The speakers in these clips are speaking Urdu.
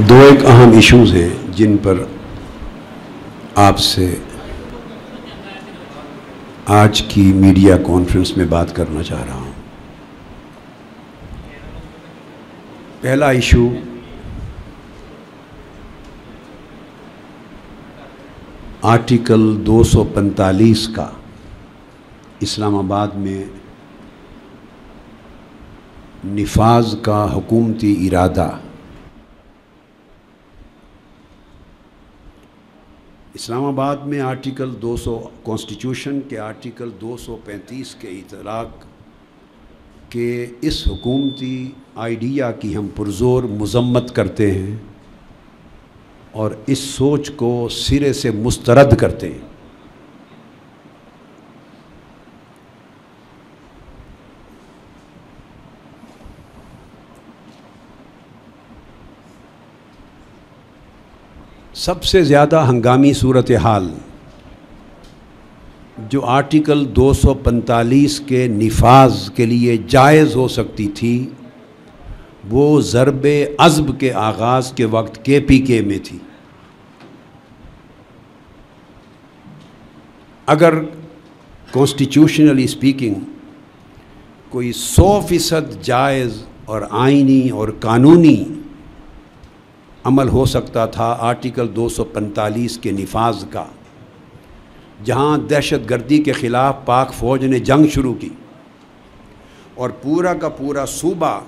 دو ایک اہم ایشوز ہیں جن پر آپ سے آج کی میڈیا کانفرنس میں بات کرنا چاہ رہا ہوں۔ پہلا ایشو آرٹیکل 245 کا اسلام آباد میں نفاذ کا حکومتی ارادہ۔ اسلام آباد میں آرٹیکل 200 کانسٹیٹیوشن کے آرٹیکل 235 کے اطلاق کے اس حکومتی آئیڈیا کی ہم پرزور مذمت کرتے ہیں اور اس سوچ کو سرے سے مسترد کرتے ہیں۔ سب سے زیادہ ہنگامی صورتحال جو آرٹیکل 245 کے نفاذ کے لیے جائز ہو سکتی تھی وہ ضرب عضب کے آغاز کے وقت KPK میں تھی۔ اگر کانسٹیٹیوشنلی اسپیکنگ کوئی 100% جائز اور آئینی اور قانونی عمل ہو سکتا تھا آرٹیکل 245 کے نفاذ کا، جہاں دہشت گردی کے خلاف پاک فوج نے جنگ شروع کی اور پورا کا پورا صوبہ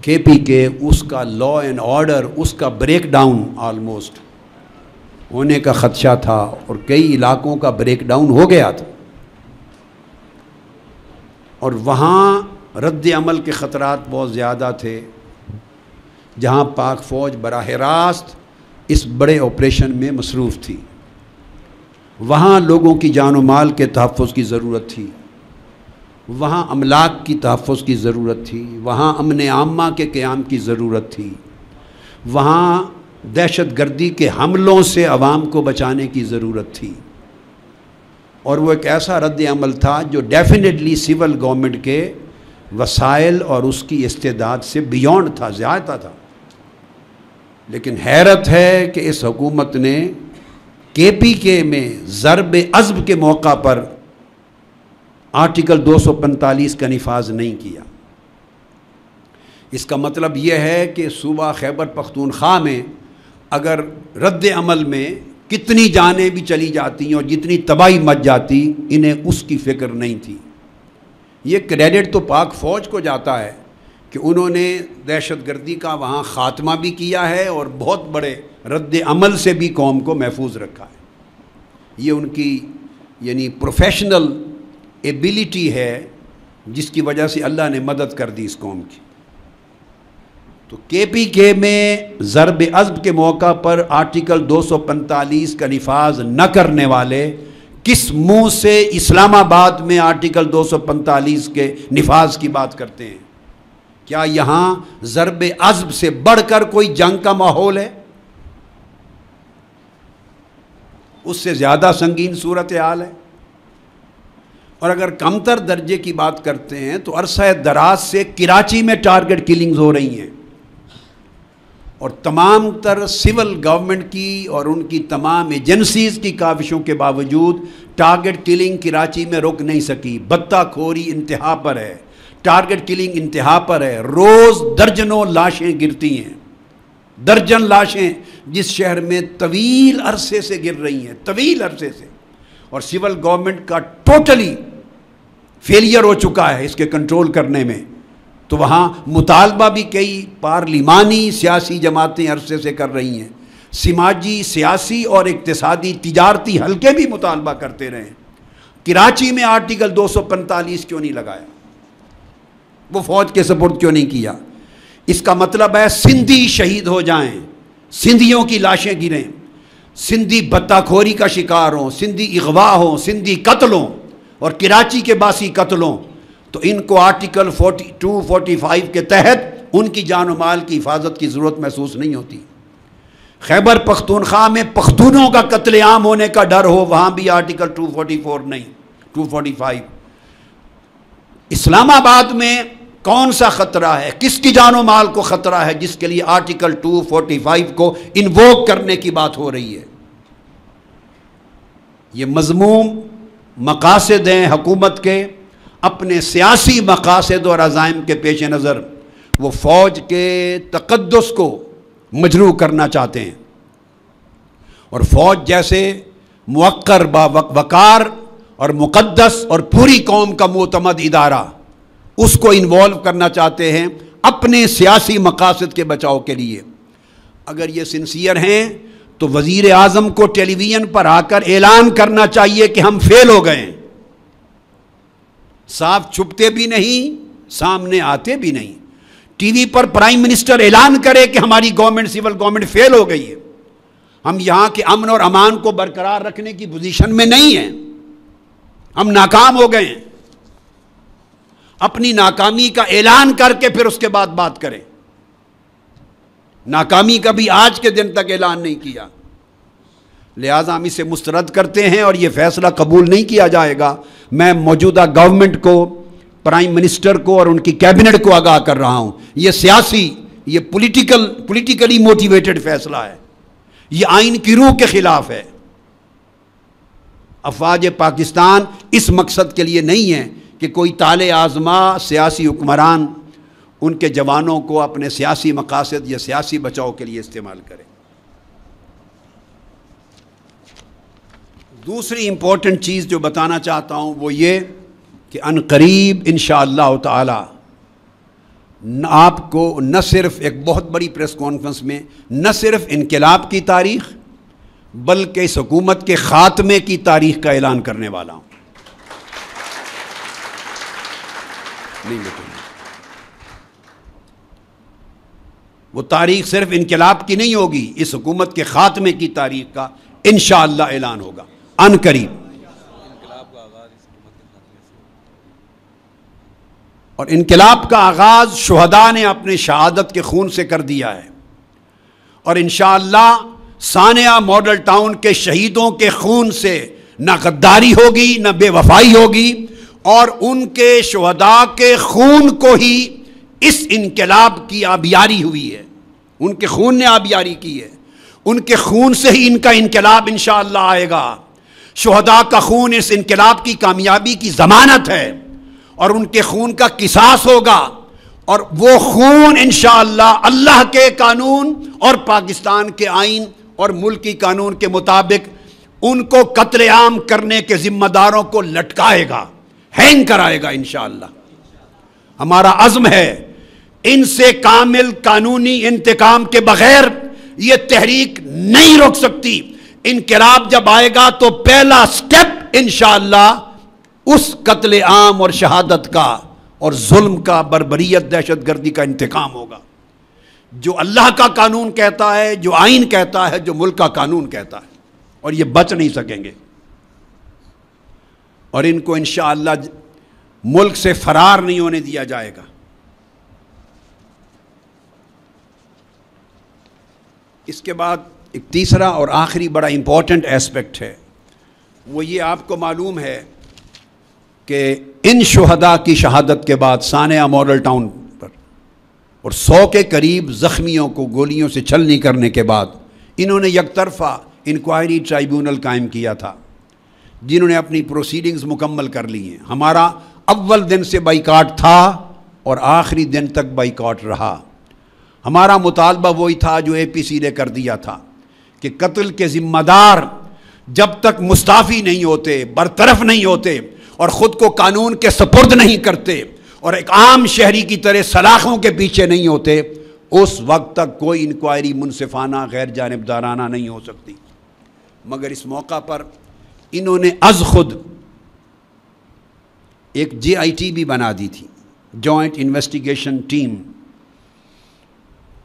KPK اس کا لا اینڈ آرڈر اس کا بریک ڈاؤن آلموسٹ ہونے کا خدشہ تھا اور کئی علاقوں کا بریک ڈاؤن ہو گیا تھا، اور وہاں رد عمل کے خطرات بہت زیادہ تھے، جہاں پاک فوج براہ راست اس بڑے آپریشن میں مصروف تھی۔ وہاں لوگوں کی جان و مال کے تحفظ کی ضرورت تھی، وہاں املاک کی تحفظ کی ضرورت تھی، وہاں امن عامہ کے قیام کی ضرورت تھی، وہاں دہشت گردی کے حملوں سے عوام کو بچانے کی ضرورت تھی، اور وہ ایک ایسا رد عمل تھا جو ڈیفینیٹلی سول گورنمنٹ کے وسائل اور اس کی استعداد سے بیونڈ تھا، زیادہ تھا۔ لیکن حیرت ہے کہ اس حکومت نے KPK میں ضرب عضب کے موقع پر آرٹیکل 245 کا نفاذ نہیں کیا۔ اس کا مطلب یہ ہے کہ صوبہ خیبر پختونخوا میں اگر رد عمل میں کتنی جانیں بھی چلی جاتی اور جتنی تباہی مچ جاتی، انہیں اس کی فکر نہیں تھی۔ یہ کریڈٹ تو پاک فوج کو جاتا ہے کہ انہوں نے دہشت گردی کا وہاں خاتمہ بھی کیا ہے اور بہت بڑے رد عمل سے بھی قوم کو محفوظ رکھا ہے۔ یہ ان کی یعنی پروفیشنل ایبیلٹی ہے جس کی وجہ سے اللہ نے مدد کر دی اس قوم کی۔ تو KPK میں ضرب عضب کے موقع پر آرٹیکل 245 کا نفاذ نہ کرنے والے کس منہ سے اسلام آباد میں آرٹیکل 245 کے نفاذ کی بات کرتے ہیں؟ کیا یہاں ضرب عضب سے بڑھ کر کوئی جنگ کا ماحول ہے؟ اس سے زیادہ سنگین صورتحال ہے۔ اور اگر کمتر درجے کی بات کرتے ہیں تو عرصہ دراز سے کراچی میں ٹارگٹ کلنگز ہو رہی ہیں، اور تمام تر سول گورنمنٹ کی اور ان کی تمام ایجنسیز کی کاوشوں کے باوجود ٹارگٹ کلنگ کراچی میں رک نہیں سکی۔ بتہ کھوری انتہا پر ہے، ٹارگٹ کلنگ انتہا پر ہے، روز درجنوں لاشیں گرتی ہیں، درجن لاشیں جس شہر میں طویل عرصے سے گر رہی ہیں، طویل عرصے سے، اور سول گورنمنٹ کا ٹوٹلی فیلئر ہو چکا ہے اس کے کنٹرول کرنے میں۔ تو وہاں مطالبہ بھی کئی پارلیمانی سیاسی جماعتیں عرصے سے کر رہی ہیں، سماجی سیاسی اور اقتصادی تجارتی حلقے بھی مطالبہ کرتے رہے۔ کراچی میں آرٹیکل 245 کیوں نہیں لگایا؟ وہ فوج کے سپرد کیوں نہیں کیا؟ اس کا مطلب ہے سندھی شہید ہو جائیں، سندھیوں کی لاشیں گریں، سندھی بتہ کھوری کا شکار ہوں، سندھی اغوا ہوں، سندھی قتل ہوں اور کراچی کے باسی قتل ہوں، تو ان کو آرٹیکل 42-45 کے تحت ان کی جان و مال کی حفاظت کی ضرورت محسوس نہیں ہوتی۔ خیبر پختونخوا میں پختونوں کا قتل عام ہونے کا ڈر ہو، وہاں بھی آرٹیکل 244 نہیں، 245۔ اسلام آباد میں کون سا خطرہ ہے، کس کی جان و مال کو خطرہ ہے، جس کے لیے آرٹیکل 245 کو انووک کرنے کی بات ہو رہی ہے۔ یہ مذموم مقاصد ہیں حکومت کے، اپنے سیاسی مقاصد اور عزائم کے پیش نظر وہ فوج کے تقدس کو مجروح کرنا چاہتے ہیں، اور فوج جیسے موقر باوقار اور مقدس اور پوری قوم کا معتمد ادارہ، اس کو انوالو کرنا چاہتے ہیں اپنے سیاسی مقاصد کے بچاؤ کے لیے۔ اگر یہ سنسیئر ہیں تو وزیر اعظم کو ٹیلی ویژن پر آ کر اعلان کرنا چاہیے کہ ہم فیل ہو گئے ہیں۔ صاف چھپتے بھی نہیں، سامنے آتے بھی نہیں۔ ٹی وی پر پرائم منسٹر اعلان کرے کہ ہماری گورنمنٹ، سول گورنمنٹ فیل ہو گئی ہے، ہم یہاں کے امن اور امان کو برقرار رکھنے کی پوزیشن میں نہیں ہیں، ہم ناکام ہو گئے ہیں۔ اپنی ناکامی کا اعلان کر کے پھر اس کے بعد بات کریں۔ ناکامی کا بھی آج کے دن تک اعلان نہیں کیا، لہذا ہم اسے مسترد کرتے ہیں اور یہ فیصلہ قبول نہیں کیا جائے گا۔ میں موجودہ گورنمنٹ کو، پرائم منسٹر کو اور ان کی کیبنٹ کو آگاہ کر رہا ہوں، یہ سیاسی، یہ پولیٹیکلی موٹیویٹڈ فیصلہ ہے، یہ آئین کی روح کے خلاف ہے۔ افواج پاکستان اس مقصد کے لیے نہیں ہے کہ کوئی طالع آزما سیاسی حکمران ان کے جوانوں کو اپنے سیاسی مقاصد یا سیاسی بچاؤ کے لیے استعمال کرے۔ دوسری امپورٹنٹ چیز جو بتانا چاہتا ہوں وہ یہ کہ عنقریب انشاءاللہ تعالی آپ کو نہ صرف ایک بہت بڑی پریس کانفرنس میں نہ صرف انقلاب کی تاریخ بلکہ اس حکومت کے خاتمے کی تاریخ کا اعلان کرنے والا ہوں۔ نہیں بیٹھیں، وہ تاریخ صرف انقلاب کی نہیں ہوگی، اس حکومت کے خاتمے کی تاریخ کا انشاءاللہ اعلان ہوگا عن قریب۔ اور انقلاب کا آغاز شہداء نے اپنے شہادت کے خون سے کر دیا ہے، اور انشاءاللہ سانیہ ماڈل ٹاؤن کے شہیدوں کے خون سے نہ غداری ہوگی نہ بے وفائی ہوگی، اور ان کے شہداء کے خون کو ہی اس انقلاب کی آبیاری ہوئی ہے، ان کے خون نے آبیاری کی ہے، ان کے خون سے ہی ان کا انقلاب انشاءاللہ آئے گا۔ شہداء کا خون اس انقلاب کی کامیابی کی ضمانت ہے، اور ان کے خون کا قصاص ہوگا، اور وہ خون انشاءاللہ اللہ کے قانون اور پاکستان کے آئین اور ملکی قانون کے مطابق ان کو قتل عام کرنے کے ذمہ داروں کو لٹکائے گا، ہینگ کرائے گا انشاءاللہ۔ ہمارا عزم ہے ان سے کامل قانونی انتقام کے بغیر یہ تحریک نہیں رک سکتی۔ انقلاب جب آئے گا تو پہلا سٹیپ انشاءاللہ اس قتل عام اور شہادت کا اور ظلم کا، بربریت، دہشت گردی کا انتقام ہوگا، جو اللہ کا قانون کہتا ہے، جو آئین کہتا ہے، جو ملک کا قانون کہتا ہے، اور یہ بچ نہیں سکیں گے، اور ان کو انشاءاللہ ملک سے فرار نہیں ہونے دیا جائے گا۔ اس کے بعد ایک تیسرا اور آخری بڑا امپورٹنٹ ایسپیکٹ ہے، وہ یہ آپ کو معلوم ہے کہ ان شہداء کی شہادت کے بعد سانیہ ماڈل ٹاؤن پر اور 100 کے قریب زخمیوں کو گولیوں سے چھلنی کرنے کے بعد انہوں نے یک طرفہ انکوائری ٹرائیبیونل قائم کیا تھا، جنہوں نے اپنی پروسیڈنگز مکمل کر لی ہیں۔ ہمارا اول دن سے بائیکاٹ تھا اور آخری دن تک بائیکاٹ رہا۔ ہمارا مطالبہ وہی تھا جو اے پی سی نے کر دیا تھا کہ قتل کے ذمہ دار جب تک مستعفی نہیں ہوتے، برطرف نہیں ہوتے اور خود کو قانون کے سپرد نہیں کرتے اور ایک عام شہری کی طرح سلاخوں کے پیچھے نہیں ہوتے، اس وقت تک کوئی انکوائری منصفانہ، غیر جانبدارانہ نہیں ہو سکتی۔ مگر اس موقع پر انہوں نے از خود ایک JIT بھی بنا دی تھی، جوائنٹ انویسٹیگیشن ٹیم۔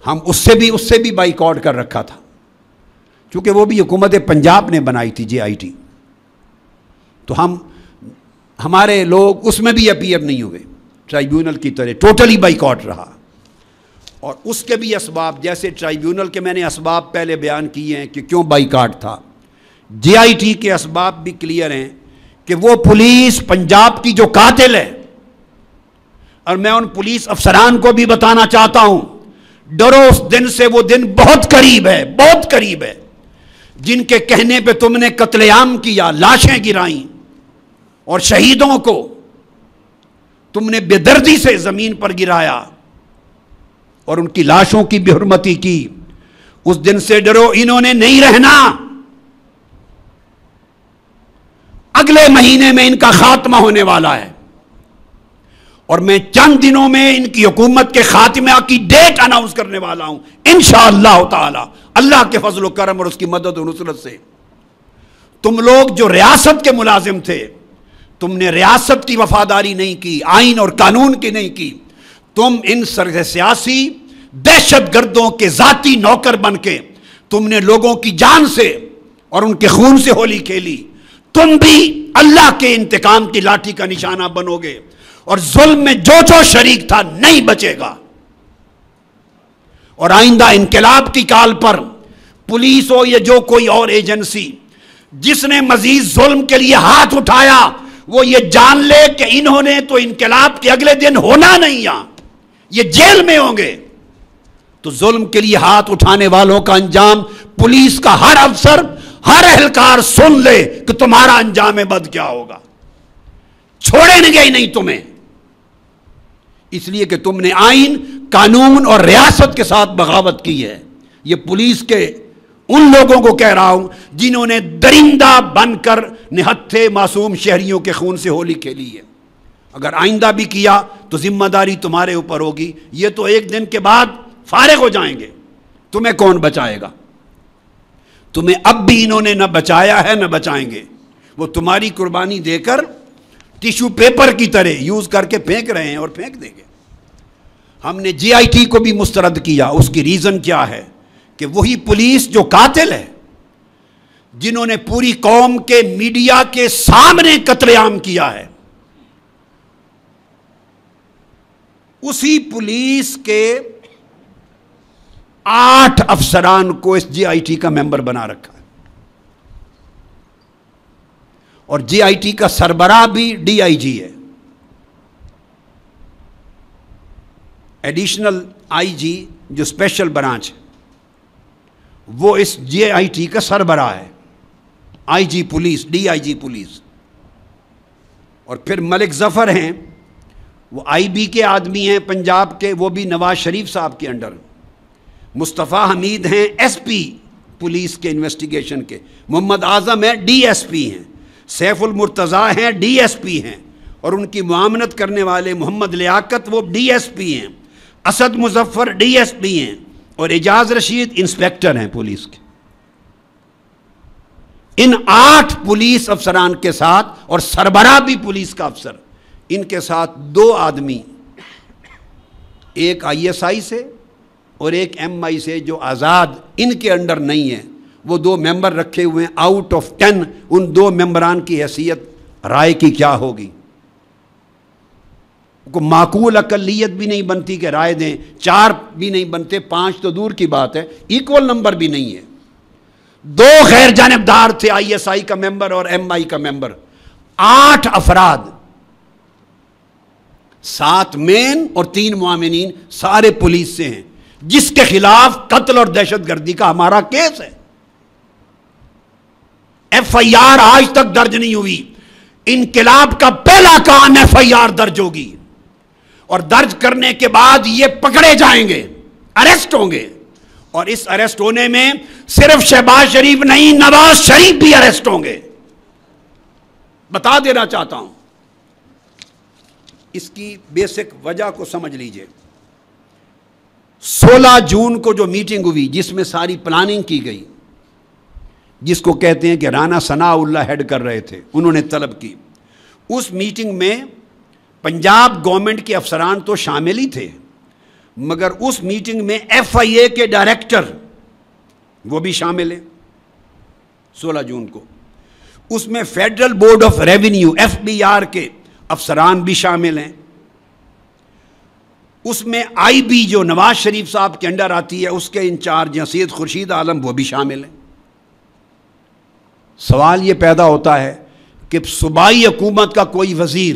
ہم اس سے بھی بائیکاٹ کر رکھا تھا، چونکہ وہ بھی حکومت پنجاب نے بنائی تھی JIT، تو ہمارے لوگ اس میں بھی اپیئر نہیں ہوئے، ٹرائیبیونل کی طرح ٹوٹلی بائیکاٹ رہا۔ اور اس کے بھی اسباب، جیسے ٹرائیبیونل کے میں نے اسباب پہلے بیان کیے ہیں کہ کیوں بائیکاٹ تھا، JIT کے اسباب بھی کلیئر ہیں کہ وہ پولیس پنجاب کی جو قاتل ہے، اور میں ان پولیس افسران کو بھی بتانا چاہتا ہوں، ڈرو اس دن سے، وہ دن بہت قریب ہے، بہت قریب ہے، جن کے کہنے پہ تم نے قتل عام کیا، لاشیں گرائیں، اور شہیدوں کو تم نے بے دردی سے زمین پر گرایا اور ان کی لاشوں کی بے حرمتی کی۔ اس دن سے ڈرو، انہوں نے نہیں رہنا، اگلے مہینے میں ان کا خاتمہ ہونے والا ہے، اور میں چند دنوں میں ان کی حکومت کے خاتمہ کی ڈیٹ اناؤنس کرنے والا ہوں انشاءاللہ تعالی، اللہ کے فضل و کرم اور اس کی مدد و نصرت سے۔ تم لوگ جو ریاست کے ملازم تھے، تم نے ریاست کی وفاداری نہیں کی، آئین اور قانون کی نہیں کی، تم ان سیاسی دہشت گردوں کے ذاتی نوکر بن کے تم نے لوگوں کی جان سے اور ان کے خون سے ہولی کھیلی۔ تم بھی اللہ کے انتقام کی لاٹھی کا نشانہ بنو گے، اور ظلم میں جو شریک تھا نہیں بچے گا۔ اور آئندہ انقلاب کی کال پر پولیس ہو یا جو کوئی اور ایجنسی جس نے مزید ظلم کے لیے ہاتھ اٹھایا، وہ یہ جان لے کہ انہوں نے تو انقلاب کے اگلے دن ہونا نہیں، یہاں یہ جیل میں ہوں گے۔ تو ظلم کے لیے ہاتھ اٹھانے والوں کا انجام پولیس کا ہر افسر، ہر اہلکار سن لے کہ تمہارا انجام بد کیا ہوگا، چھوڑیں گے ہی نہیں تمہیں، اس لیے کہ تم نے آئین، قانون اور ریاست کے ساتھ بغاوت کی ہے۔ یہ پولیس کے ان لوگوں کو کہہ رہا ہوں جنہوں نے درندہ بن کر نہتھے معصوم شہریوں کے خون سے ہولی کھیلی ہے۔ اگر آئندہ بھی کیا تو ذمہ داری تمہارے اوپر ہوگی، یہ تو ایک دن کے بعد فارغ ہو جائیں گے، تمہیں کون بچائے گا؟ تمہیں اب بھی انہوں نے نہ بچایا ہے نہ بچائیں گے، وہ تمہاری قربانی دے کر ٹیشو پیپر کی طرح یوز کر کے پھینک رہے ہیں اور پھینک دیں گے۔ ہم نے جی آئی ٹی کو بھی مسترد کیا، اس کی ریزن کیا ہے کہ وہی پولیس جو قاتل ہے، جنہوں نے پوری قوم کے میڈیا کے سامنے قتل عام کیا ہے، اسی پولیس کے 8 افسران کو اس جی آئی ٹی کا ممبر بنا رکھا ہے، اور جی آئی ٹی کا سربراہ بھی ڈی آئی جی ہے، ایڈیشنل آئی جی جو اسپیشل برانچ ہے، وہ اس جی آئی ٹی کا سربراہ ہے، I G police, D I G police. اور پھر ملک ظفر ہیں، وہ آئی بی کے آدمی ہیں پنجاب کے، وہ بھی نواز شریف صاحب کے انڈر۔ مصطفیٰ حمید ہیں ایس پی پولیس کے انویسٹیگیشن کے، محمد اعظم ہیں ڈی ایس پی ہیں، سیف المرتضیٰ ہیں ڈی ایس پی ہیں، اور ان کی معاونت کرنے والے محمد لیاقت وہ ڈی ایس پی ہیں، Asad Muzaffar D S P ہیں، اور اعجاز رشید انسپیکٹر ہیں پولیس کے۔ ان 8 پولیس افسران کے ساتھ، اور سربراہ بھی پولیس کا افسر، ان کے ساتھ 2 آدمی، ایک آئی ایس آئی سے اور ایک ایم آئی سے جو آزاد ان کے انڈر نہیں ہیں، وہ 2 ممبر رکھے ہوئے ہیں آؤٹ آف 10۔ ان 2 ممبران کی حیثیت رائے کی کیا ہوگی؟ کو معقول اقلیت بھی نہیں بنتی کہ رائے دیں، 4 بھی نہیں بنتے، 5 تو دور کی بات ہے، ایکول نمبر بھی نہیں ہے۔ 2 غیر جانبدار تھے، آئی ایس آئی کا ممبر اور ایم آئی کا ممبر، 8 افراد، 7 مین اور 3 معاونین، سارے پولیس سے ہیں، جس کے خلاف قتل اور دہشت گردی کا ہمارا کیس ہے۔ ایف آئی آر آج تک درج نہیں ہوئی، انقلاب کا پہلا کام ایف آئی آر درج ہوگی، اور درج کرنے کے بعد یہ پکڑے جائیں گے، اریسٹ ہوں گے، اور اس اریسٹ ہونے میں صرف شہباز شریف نہیں، نواز شریف بھی اریسٹ ہوں گے۔ بتا دینا چاہتا ہوں، اس کی بیسک وجہ کو سمجھ لیجئے۔ 16 جون کو جو میٹنگ ہوئی جس میں ساری پلاننگ کی گئی، جس کو کہتے ہیں کہ رانا ثناء اللہ ہیڈ کر رہے تھے، انہوں نے طلب کی، اس میٹنگ میں پنجاب گورنمنٹ کے افسران تو شامل ہی تھے، مگر اس میٹنگ میں ایف آئی اے کے ڈائریکٹر وہ بھی شامل ہیں 16 جون کو، اس میں federal board of revenue F B R کے افسران بھی شامل ہیں، اس میں آئی بی جو نواز شریف صاحب کے انڈر آتی ہے اس کے انچارج ہیں سید خورشید عالم، وہ بھی شامل ہیں۔ سوال یہ پیدا ہوتا ہے کہ صوبائی حکومت کا کوئی وزیر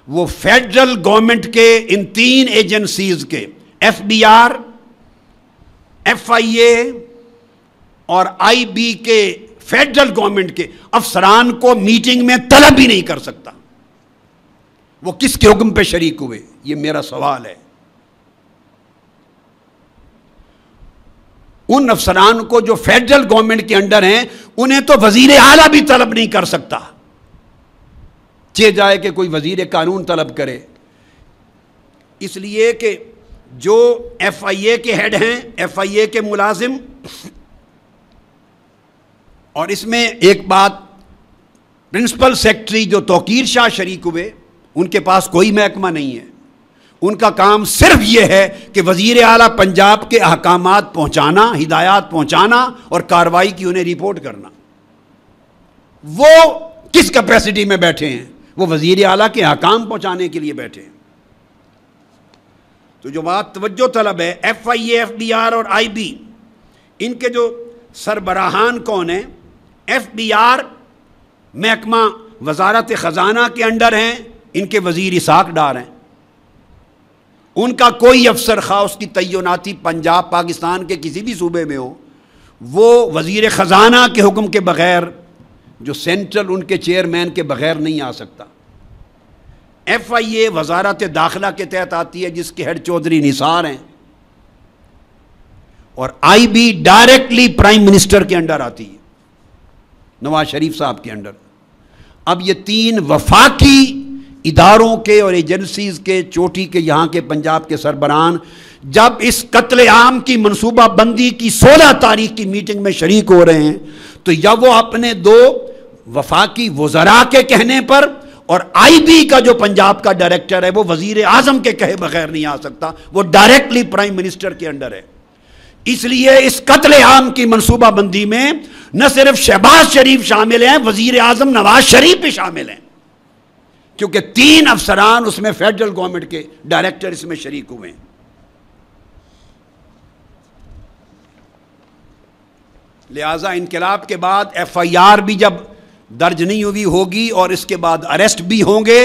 وہ فیڈرل گورنمنٹ کے ان 3 ایجنسیز کے FBI FIA اور IB کے فیڈرل گورنمنٹ کے افسران کو میٹنگ میں طلب بھی نہیں کر سکتا. وہ کس کے حکم پہ شریک ہوئے؟ یہ میرا سوال ہے. ان افسران کو جو فیڈرل گورنمنٹ کے انڈر ہیں انہیں تو وزیر اعلیٰ بھی طلب نہیں کر سکتا. چہ جائے کہ کوئی وزیر قانون طلب کرے. اس لیے کہ جو FIA کے ہیڈ ہیں, FIA کے ملازم, اور اس میں ایک بات, پرنسپل سیکرٹری جو توقیر شاہ شریک ہوئے, ان کے پاس کوئی محکمہ نہیں ہے. ان کا کام صرف یہ ہے کہ وزیر اعلیٰ پنجاب کے احکامات پہنچانا, ہدایات پہنچانا اور کارروائی کی انہیں رپورٹ کرنا. وہ کس کیپیسٹی میں بیٹھے ہیں؟ وہ وزیر اعلیٰ کے احکام پہنچانے کے لیے بیٹھے ہیں. تو جو بات توجہ طلب ہے, FIA, FBR اور IB, ان کے جو سربراہان کون ہیں؟ FBR محکمہ وزارت خزانہ کے انڈر ہیں, ان کے وزیر اسحاق ڈار ہیں. ان کا کوئی افسر خواہ اس کی تعیناتی پنجاب پاکستان کے کسی بھی صوبے میں ہو, وہ وزیر خزانہ کے حکم کے بغیر, جو سینٹرل ان کے چیئرمین کے بغیر نہیں آ سکتا. FIA وزارت داخلہ کے تحت آتی ہے جس کے ہیڈ چودھری نثار ہیں, اور IB ڈائریکٹلی پرائم منسٹر کے انڈر آتی ہے, نواز شریف صاحب کے انڈر. اب یہ 3 وفاقی اداروں کے اور ایجنسیز کے چوٹی کے یہاں کے پنجاب کے سربراہان جب اس قتل عام کی منصوبہ بندی کی 16 تاریخ کی میٹنگ میں شریک ہو رہے ہیں, تو یا وہ اپنے 2 وفاقی وزراء کے کہنے پر, اور IB کا جو پنجاب کا ڈائریکٹر ہے وہ وزیر اعظم کے کہے بغیر نہیں آ سکتا, وہ ڈائریکٹلی پرائم منسٹر کے انڈر ہے. اس لیے اس قتل عام کی منصوبہ بندی میں نہ صرف شہباز شریف شامل ہیں, وزیر اعظم نواز شریف بھی شامل ہیں, کیونکہ 3 افسران اس میں فیڈرل گورنمنٹ کے ڈائریکٹر اس میں شریک ہوئے ہیں. لہذا انقلاب کے بعد FIR بھی جب درج نہیں ہوئی ہوگی, اور اس کے بعد اریسٹ بھی ہوں گے,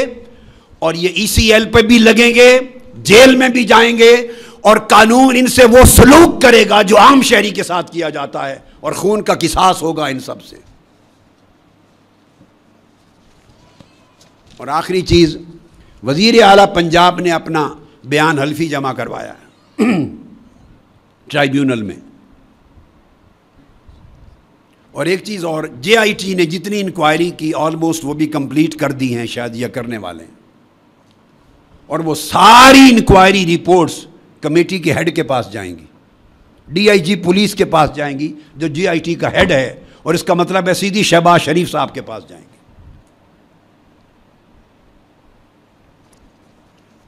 اور یہ ECL پہ بھی لگیں گے, جیل میں بھی جائیں گے, اور قانون ان سے وہ سلوک کرے گا جو عام شہری کے ساتھ کیا جاتا ہے, اور خون کا قصاص ہوگا ان سب سے. اور آخری چیز, وزیر اعلیٰ پنجاب نے اپنا بیان حلفی جمع کروایا ہے ٹرائیبیونل میں. اور ایک چیز اور, JIT نے جتنی انکوائری کی آلموسٹ وہ بھی کمپلیٹ کر دی ہیں, شاید یہ کرنے والے ہیں, اور وہ ساری انکوائری رپورٹس کمیٹی کے ہیڈ کے پاس جائیں گی, DIG پولیس کے پاس جائیں گی جو JIT کا ہیڈ ہے, اور اس کا مطلب ہے سیدھی شہباز شریف صاحب کے پاس جائیں گی.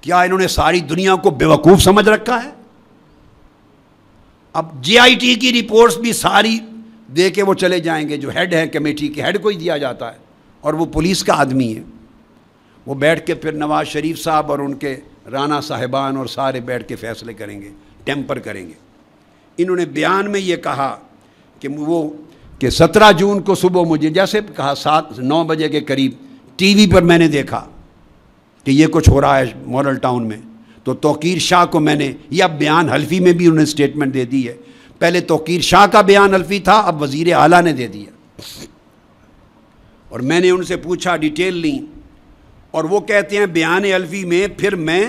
کیا انہوں نے ساری دنیا کو بیوقوف سمجھ رکھا ہے؟ اب JIT کی رپورٹس بھی ساری دے کے وہ چلے جائیں گے, جو ہیڈ ہے کمیٹی کے ہیڈ کو ہی دیا جاتا ہے, اور وہ پولیس کا آدمی ہے. وہ بیٹھ کے پھر نواز شریف صاحب اور ان کے رانا صاحبان اور سارے بیٹھ کے فیصلے کریں گے, ٹیمپر کریں گے. انہوں نے بیان میں یہ کہا کہ 17 جون کو صبح مجھے جیسے کہا 9 بجے کے قریب ٹی وی پر میں نے دیکھا کہ یہ کچھ ہو رہا ہے ماڈل ٹاؤن میں, تو توقیر شاہ کو میں نے, یہ اب بیان حلفی میں بھی انہوں نے اسٹیٹمنٹ دے دی ہے, پہلے توقیر شاہ کا بیان حلفی تھا, اب وزیر اعلیٰ نے دے دیا. اور میں نے ان سے پوچھا, ڈیٹیل لی, اور وہ کہتے ہیں بیان حلفی میں پھر میں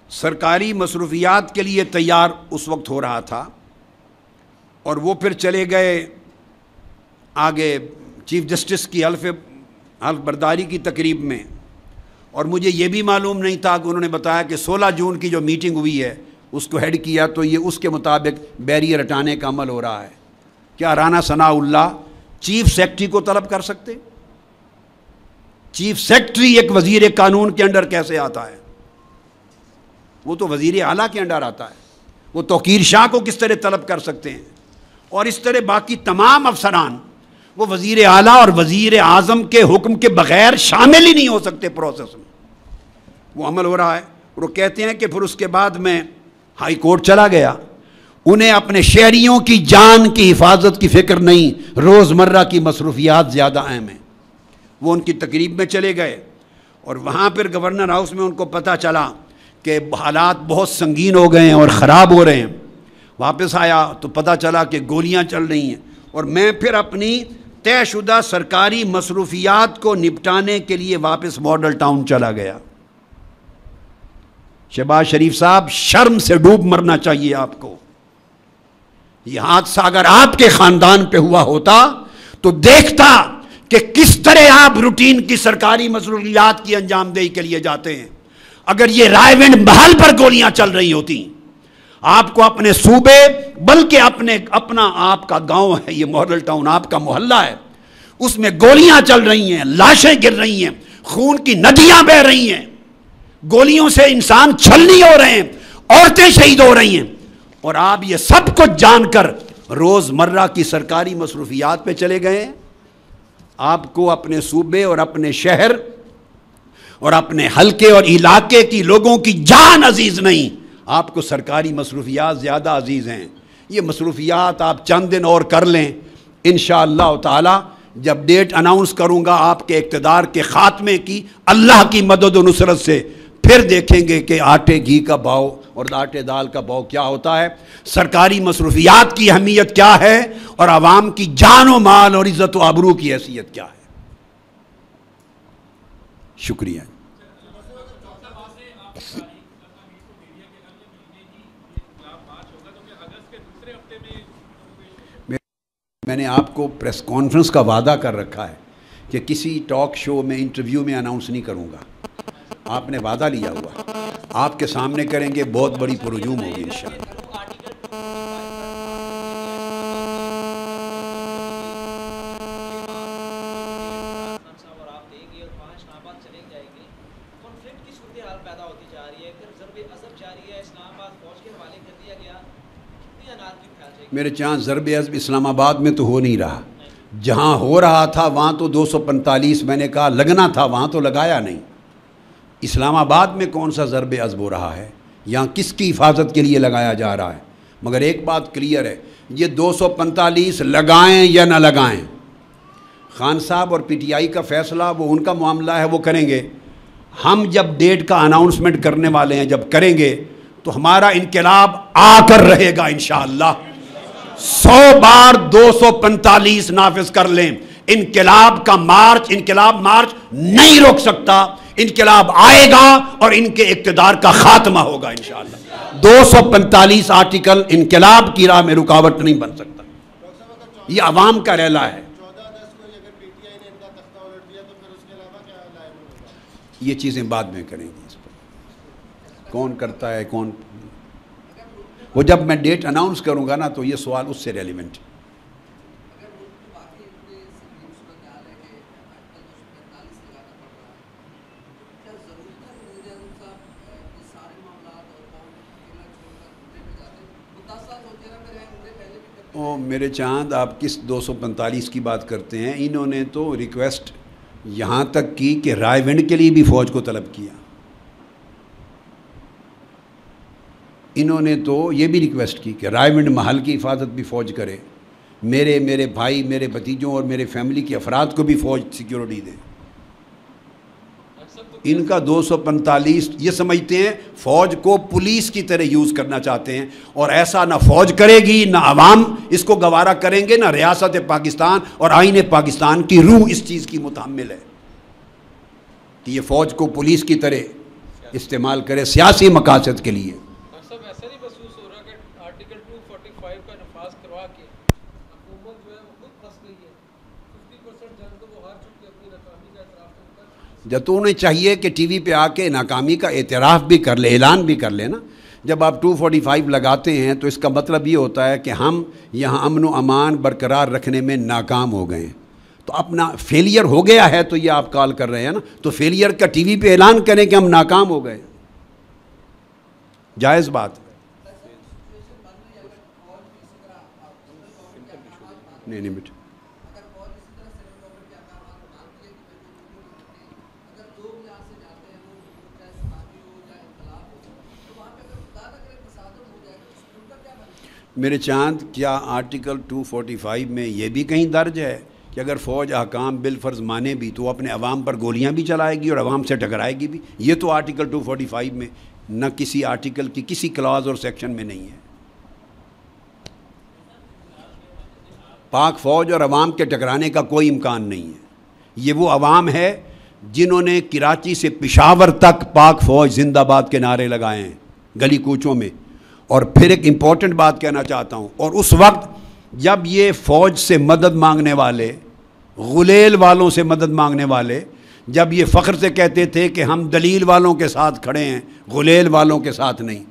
سرکاری مصروفیات کے لیے تیار اس وقت ہو رہا تھا, اور وہ پھر چلے گئے آگے چیف جسٹس کی حلف برداری کی تقریب میں, اور مجھے یہ بھی معلوم نہیں تھا کہ انہوں نے بتایا کہ 16 جون کی جو میٹنگ ہوئی ہے اس کو ہیڈ کیا, تو یہ اس کے مطابق بیریئر ہٹانے کا عمل ہو رہا ہے. کیا رانا ثناء اللہ چیف سیکرٹری کو طلب کر سکتے؟ چیف سیکرٹری ایک وزیر قانون کے انڈر کیسے آتا ہے؟ وہ تو وزیر اعلیٰ کے انڈر آتا ہے. وہ توقیر شاہ کو کس طرح طلب کر سکتے ہیں؟ اور اس طرح باقی تمام افسران وہ وزیر اعلیٰ اور وزیر اعظم کے حکم کے بغیر شامل ہی نہیں ہو سکتے پروسیس میں. وہ عمل ہو رہا ہے. اور وہ کہتے ہیں کہ پھر اس کے بعد میں ہائی کورٹ چلا گیا, انہیں اپنے شہریوں کی جان کی حفاظت کی فکر نہیں, روزمرہ کی مصروفیات زیادہ اہم ہیں. وہ ان کی تقریب میں چلے گئے, اور وہاں پھر گورنر ہاؤس میں ان کو پتہ چلا کہ حالات بہت سنگین ہو گئے ہیں اور خراب ہو رہے ہیں. واپس آیا تو پتہ چلا کہ گولیاں چل رہی ہیں. اور میں پھر اپنی طے شدہ سرکاری مصروفیات کو نپٹانے کے لیے واپس ماڈل ٹاؤن چلا گیا. شہباز شریف صاحب، شرم سے ڈوب مرنا چاہیے آپ کو. یہ حادثہ اگر آپ کے خاندان پہ ہوا ہوتا تو دیکھتا کہ کس طرح آپ روٹین کی سرکاری مصروفیات کی انجام دہی کے لیے جاتے ہیں. اگر یہ رائے ونڈ محل پر گولیاں چل رہی ہوتی، آپ کو اپنے صوبے بلکہ اپنا آپ کا گاؤں ہے، یہ ماڈل ٹاؤن آپ کا محلہ ہے، اس میں گولیاں چل رہی ہیں، لاشیں گر رہی ہیں، خون کی ندیاں بہہ رہی ہیں، گولیوں سے انسان چھلنی ہو رہے ہیں، عورتیں شہید ہو رہی ہیں، اور آپ یہ سب کچھ جان کر روز مرہ کی سرکاری مصروفیات پہ چلے گئے ہیں. آپ کو اپنے صوبے اور اپنے شہر اور اپنے حلقے اور علاقے کی لوگوں کی جان عزیز نہیں، آپ کو سرکاری مصروفیات زیادہ عزیز ہیں. یہ مصروفیات آپ چند دن اور کر لیں، انشاءاللہ تعالی جب ڈیٹ اناؤنس کروں گا آپ کے اقتدار کے خاتمے کی، اللہ کی مدد و نصرت سے پھر دیکھیں گے کہ آٹے گھی کا بھاؤ اور آٹے دال کا بھاؤ کیا ہوتا ہے، سرکاری مصروفیات کی اہمیت کیا ہے، اور عوام کی جان و مال اور عزت و آبرو کی حیثیت کیا ہے. شکریہ. میں نے آپ کو پریس کانفرنس کا وعدہ کر رکھا ہے کہ کسی ٹاک شو میں انٹرویو میں اناؤنس نہیں کروں گا. آپ نے وعدہ لیا ہوا، آپ کے سامنے کریں گے، بہت بڑی پرہجوم ہوگی انشاءاللہ. میرے چاند ضرب عزم اسلام آباد میں تو ہو نہیں رہا، جہاں ہو رہا تھا وہاں تو 245 میں نے کہا لگنا تھا، وہاں تو لگایا نہیں. اسلام آباد میں کون سا ضرب عزم ہو رہا ہے، یہاں کس کی حفاظت کے لیے لگایا جا رہا ہے؟ مگر ایک بات کلیئر ہے، یہ 245 لگائیں یا نہ لگائیں، خان صاحب اور پی ٹی آئی کا فیصلہ، وہ ان کا معاملہ ہے، وہ کریں گے. ہم جب ڈیٹ کا اناؤنسمنٹ کرنے والے ہیں، جب کریں گے تو ہمارا انقلاب آ کر رہے گا انشاءاللہ. 100 بار 245 نافذ کر لیں، انقلاب کا مارچ، انقلاب مارچ نہیں روک سکتا. انقلاب آئے گا اور ان کے اقتدار کا خاتمہ ہوگا انشاءاللہ. 245 آرٹیکل انقلاب کی راہ میں رکاوٹ نہیں بن سکتا. یہ عوام کا ریلا ہے. یہ چیزیں بعد میں کریں گے، اس پر کون کرتا ہے کون، وہ جب میں ڈیٹ اناؤنس کروں گا نا تو یہ سوال اس سے ریلیونٹ ہے. میرے چاند، آپ کس 245 کی بات کرتے ہیں؟ انہوں نے تو ریکویسٹ یہاں تک کی کہ رائے ونڈ کے لیے بھی فوج کو طلب کیا. انہوں نے تو یہ بھی ریکویسٹ کی کہ رائے ونڈ محل کی حفاظت بھی فوج کرے، میرے بھائی، میرے بھتیجوں اور میرے فیملی کے افراد کو بھی فوج سیکیورٹی دے. ان کا 245 یہ سمجھتے ہیں فوج کو پولیس کی طرح یوز کرنا چاہتے ہیں، اور ایسا نہ فوج کرے گی، نہ عوام اس کو گوارا کریں گے، نہ ریاست پاکستان اور آئین پاکستان کی روح اس چیز کی متحمل ہے کہ یہ فوج کو پولیس کی طرح استعمال کرے سیاسی مقاصد کے لیے. ایسا نہیں محسوس ہو رہا کہ آرٹیکل 245 کا نفاذ کروا کے حکومت جو ہے وہ خود پھنس گئی ہے؟ 50% جنگ تو وہ ہار چکی ہے، اپنی ناکامی کا اعتراف کرتا ہے. جب تو انہیں چاہیے کہ ٹی وی پہ آ کے ناکامی کا اعتراف بھی کر لے، اعلان بھی کر لے نا. جب آپ 245 لگاتے ہیں تو اس کا مطلب یہ ہوتا ہے کہ ہم یہاں امن و امان برقرار رکھنے میں ناکام ہو گئے ہیں. تو اپنا فیلئر ہو گیا ہے تو یہ آپ کال کر رہے ہیں نا، تو فیلئر کا ٹی وی پہ اعلان کریں کہ ہم ناکام ہو گئے. جائز بات. نہیں بیٹا، میرے چاند، کیا آرٹیکل 245 میں یہ بھی کہیں درج ہے کہ اگر فوج احکام بالفرض مانے بھی تو وہ اپنے عوام پر گولیاں بھی چلائے گی اور عوام سے ٹکرائے گی بھی. یہ تو آرٹیکل 245 میں نہ کسی آرٹیکل کی کسی کلاز اور سیکشن میں نہیں ہے. پاک فوج اور عوام کے ٹکرانے کا کوئی امکان نہیں ہے. یہ وہ عوام ہے جنہوں نے کراچی سے پشاور تک پاک فوج زندہ باد کے نعرے لگائے ہیں گلی کوچوں میں. اور پھر ایک امپورٹنٹ بات کہنا چاہتا ہوں، اور اس وقت جب یہ فوج سے مدد مانگنے والے، غلیل والوں سے مدد مانگنے والے، جب یہ فخر سے کہتے تھے کہ ہم دلیل والوں کے ساتھ کھڑے ہیں، غلیل والوں کے ساتھ نہیں،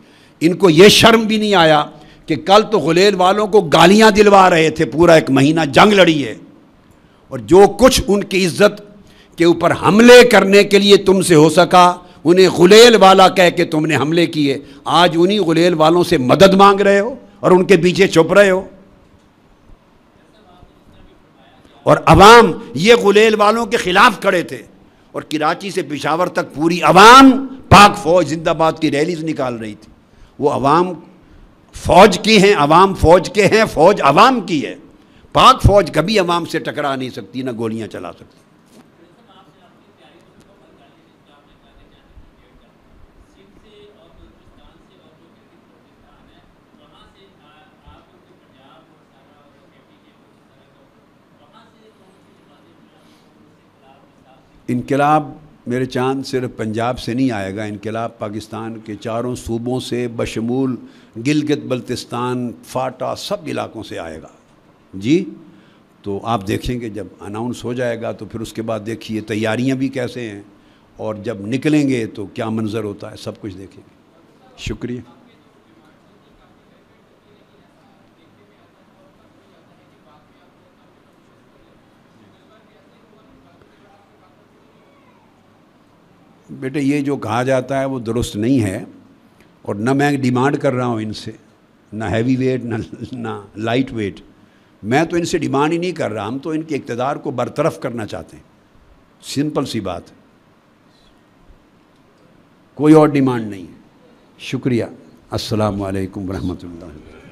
ان کو یہ شرم بھی نہیں آیا کہ کل تو غلیل والوں کو گالیاں دلوا رہے تھے، پورا ایک مہینہ جنگ لڑی ہے، اور جو کچھ ان کی عزت کے اوپر حملے کرنے کے لیے تم سے ہو سکا انہیں غلیل والا کہہ کے تم نے حملے کیے. آج انہی غلیل والوں سے مدد مانگ رہے ہو اور ان کے پیچھے چھپ رہے ہو. اور عوام یہ غلیل والوں کے خلاف کھڑے تھے، اور کراچی سے پشاور تک پوری عوام پاک فوج زندہ باد کی ریلیز نکال رہی تھی. وہ عوام فوج کی ہیں، عوام فوج کے ہیں، فوج عوام کی ہے. پاک فوج کبھی عوام سے ٹکرا نہیں سکتی، نہ گولیاں چلا سکتی. انقلاب میرے چاند صرف پنجاب سے نہیں آئے گا، انقلاب پاکستان کے چاروں صوبوں سے بشمول گلگت بلتستان، فاٹا، سب علاقوں سے آئے گا. جی تو آپ دیکھیں گے جب اناؤنس ہو جائے گا تو پھر اس کے بعد دیکھیے تیاریاں بھی کیسے ہیں، اور جب نکلیں گے تو کیا منظر ہوتا ہے، سب کچھ دیکھیں گے. شکریہ. بیٹے یہ جو کہا جاتا ہے وہ درست نہیں ہے، اور نہ میں ڈیمانڈ کر رہا ہوں ان سے، نہ ہیوی ویٹ نہ لائٹ ویٹ. میں تو ان سے ڈیمانڈ ہی نہیں کر رہا، ہم تو ان کے اقتدار کو برطرف کرنا چاہتے ہیں. سمپل سی بات، کوئی اور ڈیمانڈ نہیں ہے. شکریہ. السلام علیکم ورحمۃ اللہ.